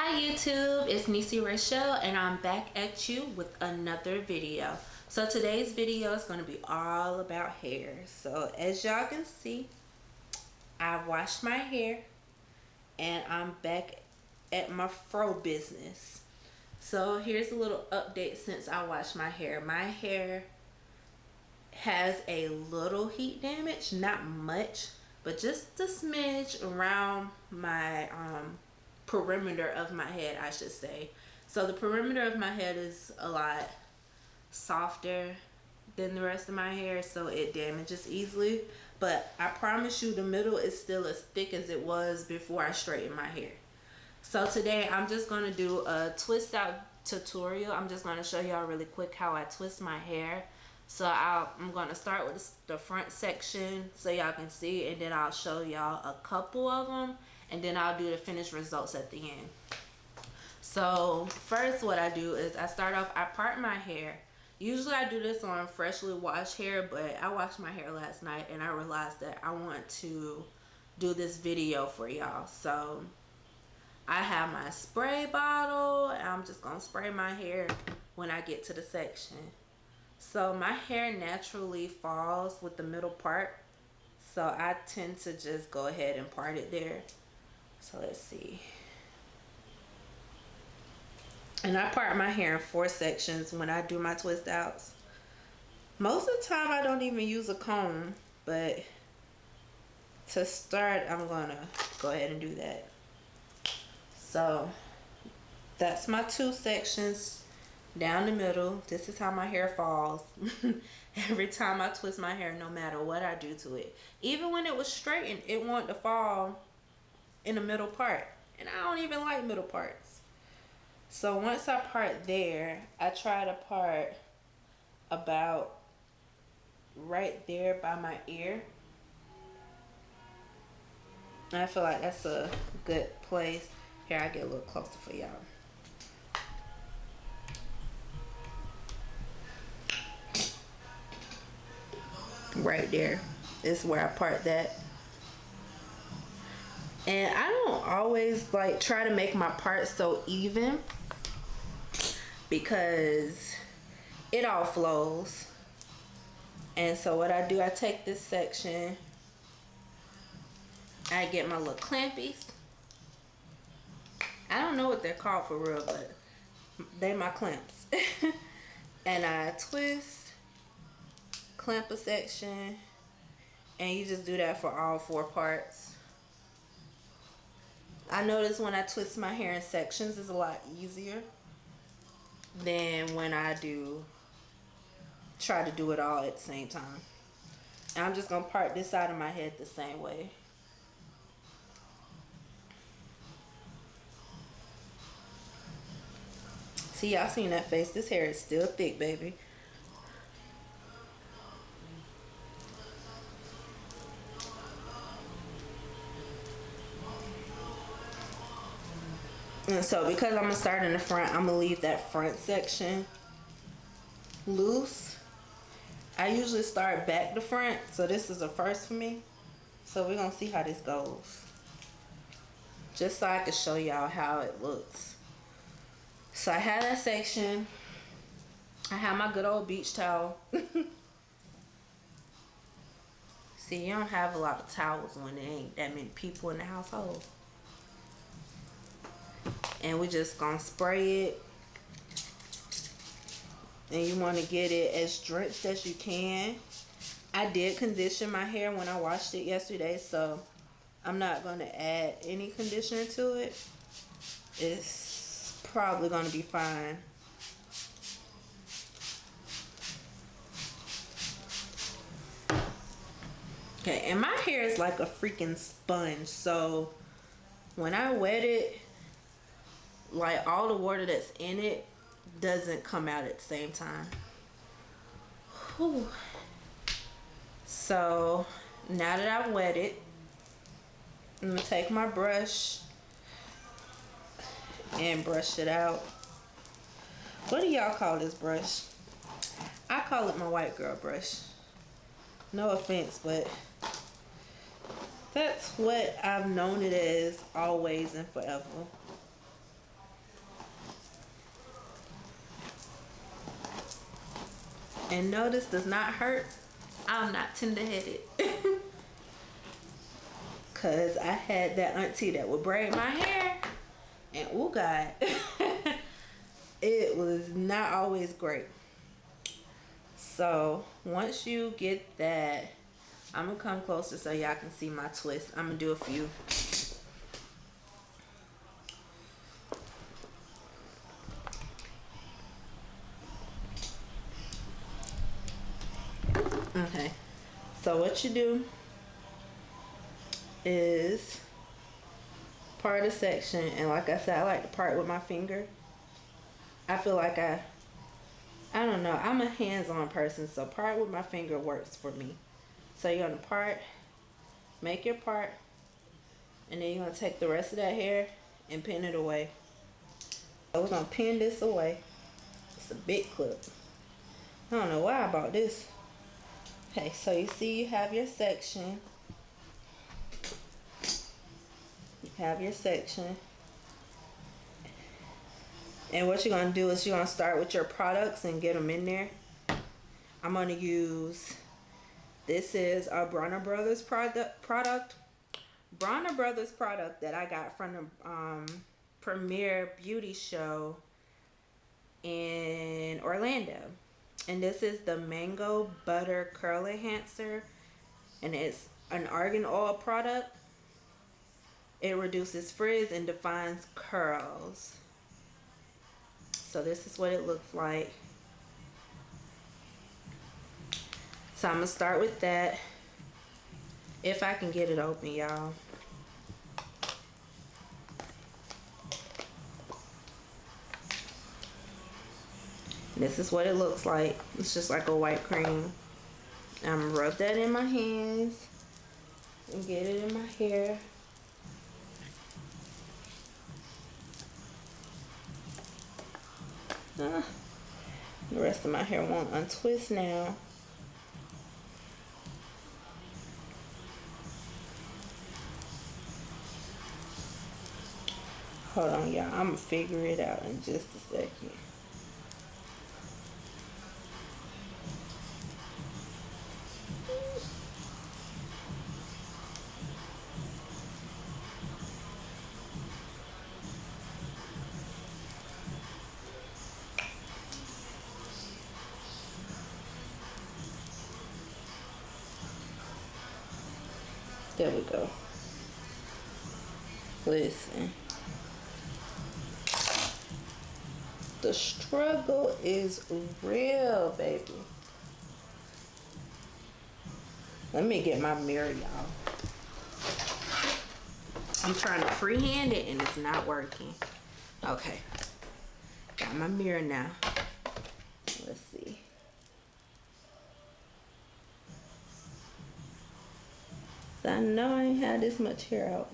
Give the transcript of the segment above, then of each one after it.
Hi YouTube, it's NEESYRAYCHELLE and I'm back at you with another video. So today's video is going to be all about hair. So as y'all can see, I washed my hair and I'm back at my fro business. So here's a little update since I washed my hair. My hair has a little heat damage, not much, but just a smidge around my perimeter of my head, I should say. So the perimeter of my head is a lot softer than the rest of my hair, so it damages easily, but I promise you the middle is still as thick as it was before I straightened my hair. So today I'm just going to do a twist out tutorial. I'm just going to show y'all really quick how I twist my hair. So I'm going to start with the front section so y'all can see, and then I'll show y'all a couple of them, and then I'll do the finished results at the end. So first what I do is I start off, I part my hair. Usually I do this on freshly washed hair, but I washed my hair last night and I realized that I want to do this video for y'all. So I have my spray bottle and I'm just going to spray my hair when I get to the section. So my hair naturally falls with the middle part, so I tend to just go ahead and part it there. So let's see. And I part my hair in 4 sections when I do my twist outs. Most of the time I don't even use a comb, but to start I'm gonna go ahead and do that. So that's my 2 sections down the middle. This is how my hair falls every time I twist my hair, no matter what I do to it. Even when it was straightened, it wanted to fall in the middle part, and I don't even like middle parts. So once I part there, I try to part about right there by my ear. I feel like that's a good place. Here, I get a little closer for y'all. Right there is where I part that. And I don't always like try to make my parts so even because it all flows. And so what I do, I take this section, I get my little clampies. I don't know what they're called for real, but they're my clamps. And I twist, clamp a section, and you just do that for all 4 parts. I notice when I twist my hair in sections is a lot easier than when I try to do it all at the same time. And I'm just gonna part this side of my head the same way. See, y'all seen that face? This hair is still thick, baby. And so because I'm gonna start in the front, I'm gonna leave that front section loose. I usually start back to front, so this is a first for me. So we're gonna see how this goes, just so I can show y'all how it looks. So I have that section. I have my good old beach towel. See, you don't have a lot of towels when there ain't that many people in the household. And we're just gonna spray it, and you want to get it as drenched as you can. I did condition my hair when I washed it yesterday, so I'm not going to add any conditioner to it. It's probably going to be fine. Okay, and my hair is like a freaking sponge, so when I wet it, like all the water that's in it doesn't come out at the same time. Whew. So now that I've wet it, I'm gonna take my brush and brush it out. What do y'all call this brush? I call it my white girl brush. No offense, but that's what I've known it as always and forever. And no, this does not hurt. I'm not tender-headed. Cause I had that auntie that would braid my hair, and oh God, it was not always great. So once you get that, I'm gonna come closer so y'all can see my twist. I'm gonna do a few. Okay, so what you do is part the section, and like I said, I like to part with my finger. I feel like I don't know, I'm a hands-on person, so part with my finger works for me. So you're gonna part, make your part, and then you're gonna take the rest of that hair and pin it away. So we're gonna pin this away. It's a big clip. I don't know why I bought this. Okay, so you see you have your section. You have your section. And what you're gonna do is you're gonna start with your products and get them in there. I'm gonna use, this is a Bronner Brothers product. Bronner Brothers product that I got from the Premier Beauty Show in Orlando. And this is the Mango Butter Curl Enhancer, and it's an argan oil product. It reduces frizz and defines curls. So this is what it looks like. So I'm gonna start with that, if I can get it open, y'all. This is what it looks like. It's just like a white cream. I'm gonna rub that in my hands and get it in my hair. The rest of my hair won't untwist now. Hold on, y'all. I'm gonna figure it out in just a second. There we go. Listen. The struggle is real, baby. Let me get my mirror, y'all. I'm trying to freehand it and it's not working. Okay. Got my mirror now. Let's see. I know I ain't had this much hair out.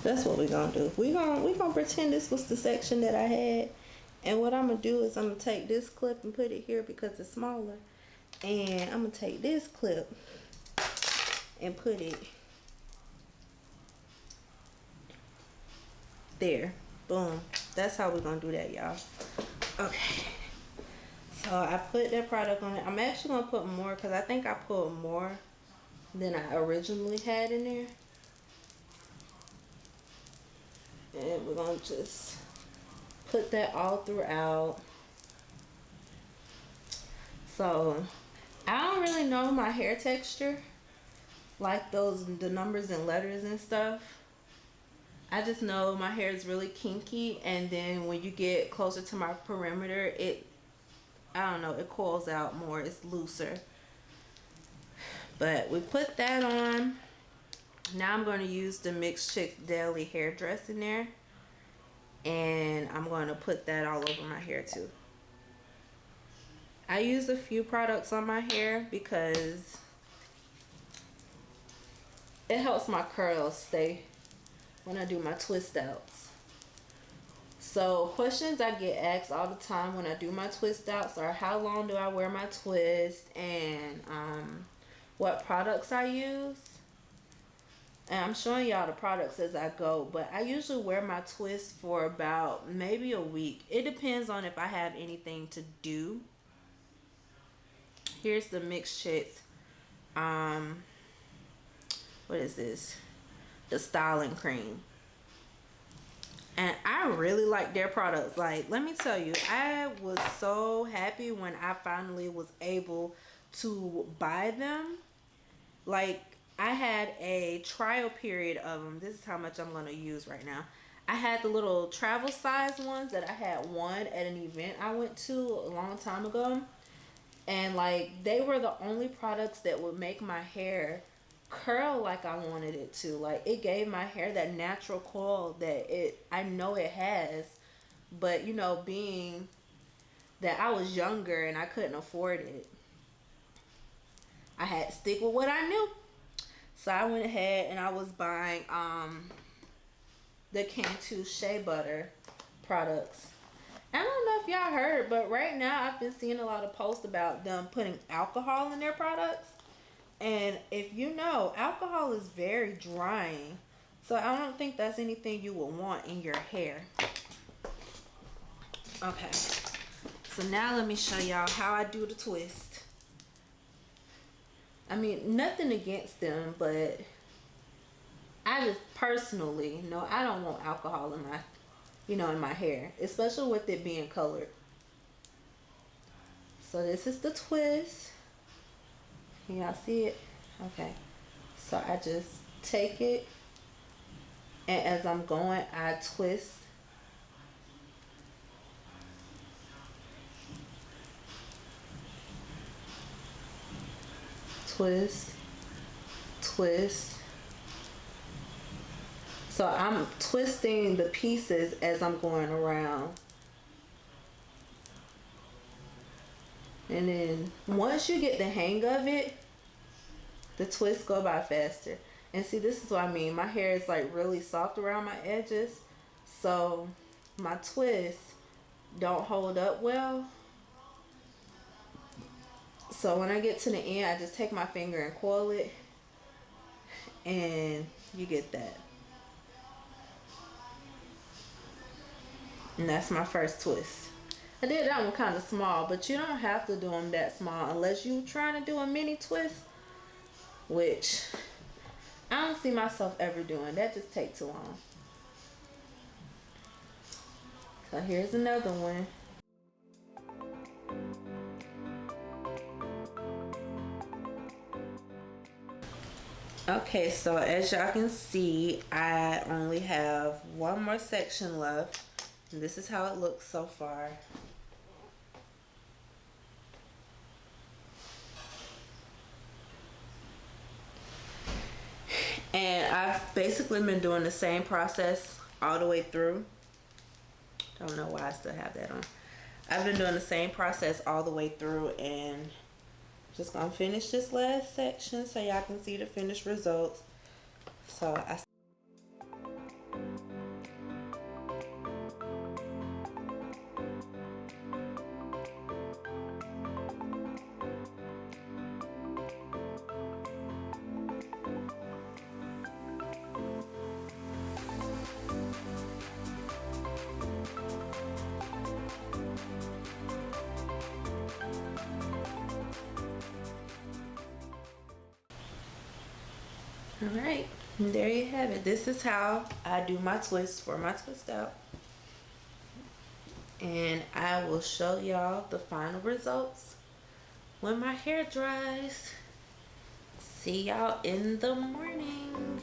That's what we're gonna do. We're gonna pretend this was the section that I had. And what I'm gonna do is I'm gonna take this clip and put it here because it's smaller. And I'm gonna take this clip and put it there. Boom. That's how we're gonna do that, y'all. Okay. So I put that product on it. I'm actually gonna put more because I think I put more than I originally had in there. And we're gonna just put that all throughout. So I don't really know my hair texture, like the numbers and letters and stuff. I just know my hair is really kinky, and then when you get closer to my perimeter, I don't know, it coils out more, it's looser. But we put that on. Now I'm going to use the Mixed Chicks Daily hair dress in there, and I'm going to put that all over my hair too. I use a few products on my hair because it helps my curls stay when I do my twist outs. So questions I get asked all the time when I do my twist outs are how long do I wear my twist, and what products I use. And I'm showing y'all the products as I go, but I usually wear my twist for about maybe a week. It depends on if I have anything to do. Here's the mixed chits. What is this? The styling cream. And I really like their products. Like, let me tell you, I was so happy when I finally was able to buy them. Like, I had a trial period of them. This is how much I'm going to use right now. I had the little travel size ones that I had one at an event I went to a long time ago. And like, they were the only products that would make my hair curl like I wanted it to. Like, it gave my hair that natural coil that I know it has. But you know, being that I was younger and I couldn't afford it, I had to stick with what I knew. So I went ahead and I was buying the Cantu Shea Butter products. I don't know if y'all heard, but right now I've been seeing a lot of posts about them putting alcohol in their products. And if you know, alcohol is very drying. So I don't think that's anything you would want in your hair. Okay. So now let me show y'all how I do the twist. I mean, nothing against them, but I just personally know I don't want alcohol in my, in my hair, especially with it being colored. So this is the twist. Can y'all see it? Okay. So I just take it, and as I'm going, I twist. Twist, twist. So I'm twisting the pieces as I'm going around. And then once you get the hang of it, the twists go by faster. And see, this is what I mean. My hair is like really soft around my edges, so my twists don't hold up well. So when I get to the end, I just take my finger and coil it, and you get that. And that's my first twist. I did that one kind of small, but you don't have to do them that small unless you're trying to do a mini twist, which I don't see myself ever doing. That just takes too long. So here's another one. Okay, so as y'all can see, I only have one more section left. And this is how it looks so far. And I've basically been doing the same process all the way through. Don't know why I still have that on. I've been doing the same process all the way through, and just gonna finish this last section so y'all can see the finished results. So alright, there you have it. This is how I do my twist for my twist out. And I will show y'all the final results when my hair dries. See y'all in the morning.